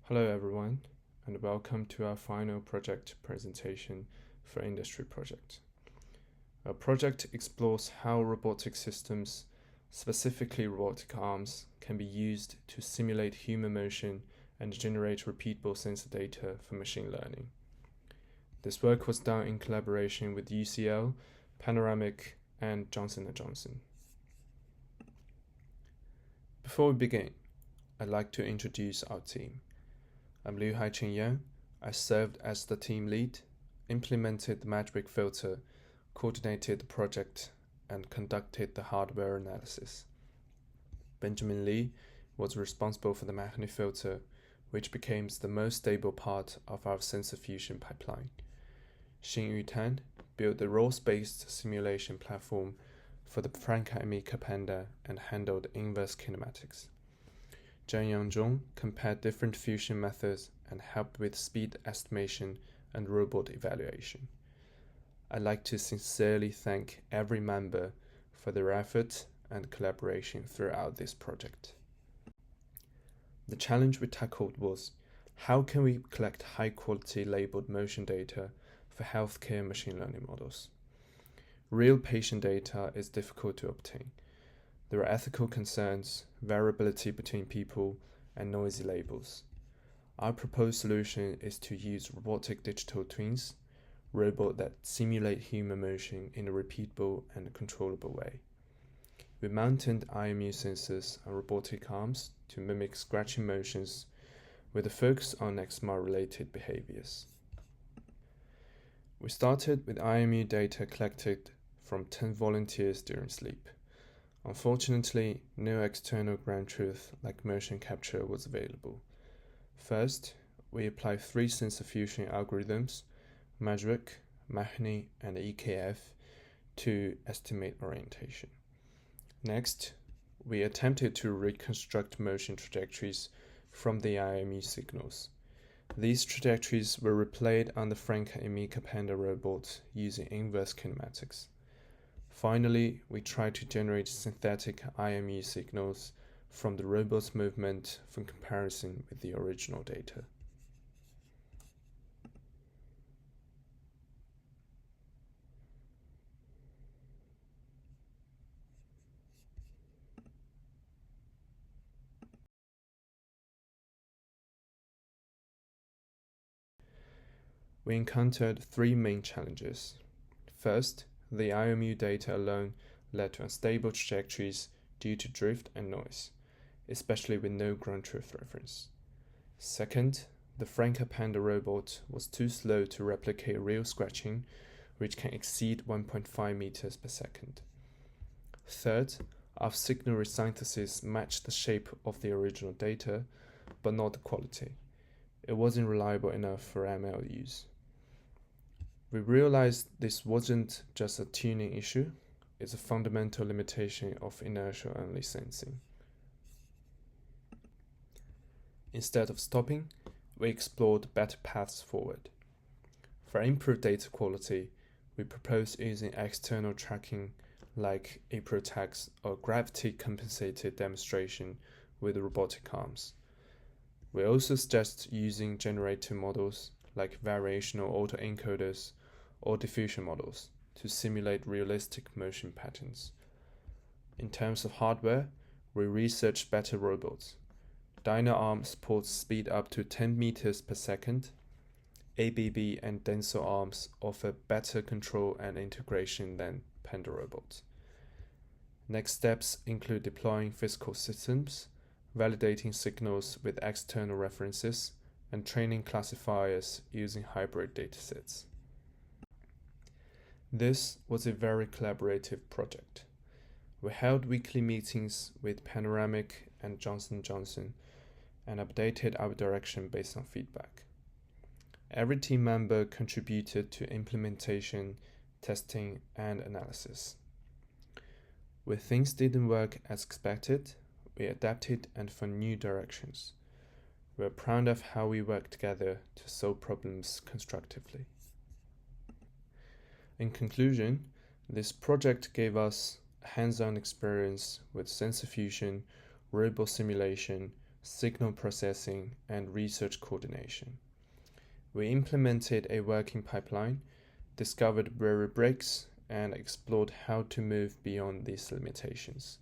Hello everyone, and welcome to our final project presentation for industry project. Our project explores how robotic systems, specifically robotic arms, can be used to simulate human motion and generate repeatable sensor data for machine learning. This work was done in collaboration with UCL, Panoramic, and Johnson & Johnson. Before we begin, I'd like to introduce our team. I'm Liuhaichen. I served as the team lead, implemented the magic filter, coordinated the project, and conducted the hardware analysis. Benjamin Lee was responsible for the magnetic filter, which became the most stable part of our sensor fusion pipeline. Xinyu built the role-based simulation platform for the Franca-MEng Panda and handled inverse kinematics. Zhong compared different fusion methods and helped with speed estimation and robot evaluation. I'd like to sincerely thank every member for their effort and collaboration throughout this project. The challenge we tackled was, how can we collect high-quality labeled motion data for healthcare machine learning models? Real patient data is difficult to obtain. There are ethical concerns, variability between people, and noisy labels. Our proposed solution is to use robotic digital twins, robots that simulate human motion in a repeatable and controllable way. We mounted IMU sensors on robotic arms to mimic scratching motions with a focus on eczema-related behaviors. We started with IMU data collected from 10 volunteers during sleep. Unfortunately, no external ground truth like motion capture was available. First, we applied 3 sensor fusion algorithms, Magic, Mahni, and EKF, to estimate orientation. Next, we attempted to reconstruct motion trajectories from the IMU signals. These trajectories were replayed on the Franca-MEng Panda robot using inverse kinematics. Finally, we tried to generate synthetic IMU signals from the robot's movement for comparison with the original data. We encountered 3 main challenges. First, the IMU data alone led to unstable trajectories due to drift and noise, especially with no ground truth reference. Second, the Franca Panda robot was too slow to replicate real scratching, which can exceed 1.5 meters per second. Third, our signal resynthesis matched the shape of the original data, but not the quality. It wasn't reliable enough for ML use. We realized this wasn't just a tuning issue, it's a fundamental limitation of inertial-only sensing. Instead of stopping, we explored better paths forward. For improved data quality, we proposed using external tracking like April tags or gravity-compensated demonstration with robotic arms. We also suggest using generative models like variational autoencoders or diffusion models to simulate realistic motion patterns. In terms of hardware, we researched better robots. Dyno arm supports speed up to 10 meters per second. ABB and Denso arms offer better control and integration than Panda robots. Next steps include deploying physical systems, validating signals with external references, and training classifiers using hybrid datasets. This was a very collaborative project. We held weekly meetings with Panoramic and Johnson & Johnson and updated our direction based on feedback. Every team member contributed to implementation, testing, and analysis. When things didn't work as expected, we adapted and found new directions. We're proud of how we work together to solve problems constructively. In conclusion, this project gave us hands-on experience with sensor fusion, robot simulation, signal processing, and research coordination. We implemented a working pipeline, discovered rare breaks, and explored how to move beyond these limitations.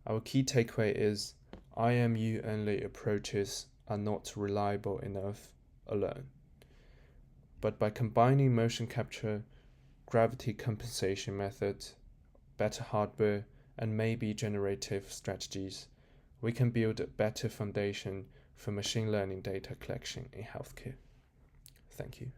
Our key takeaway is IMU-only approaches are not reliable enough alone. But by combining motion capture, gravity compensation methods, better hardware, and maybe generative strategies, we can build a better foundation for machine learning data collection in healthcare. Thank you.